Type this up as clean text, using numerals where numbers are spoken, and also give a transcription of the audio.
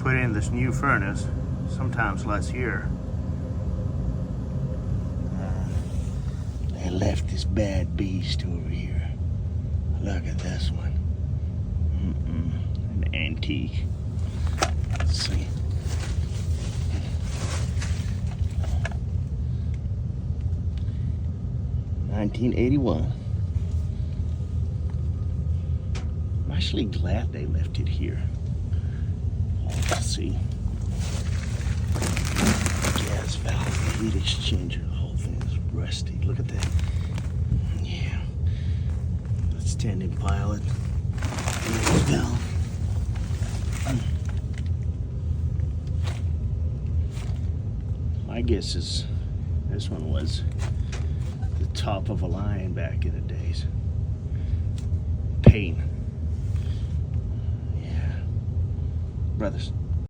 put in this new furnace, sometimes less here. They left this bad beast over here. Look at this one. An antique. Let's see. $1981. I'm actually glad they left it here. Let's see. Gas valve, heat exchanger. The whole thing is rusty. Look at that. Yeah. That's tandem pilot. Valve. My guess is this one was the top of a line back in the days. Pain. Yeah. Brothers.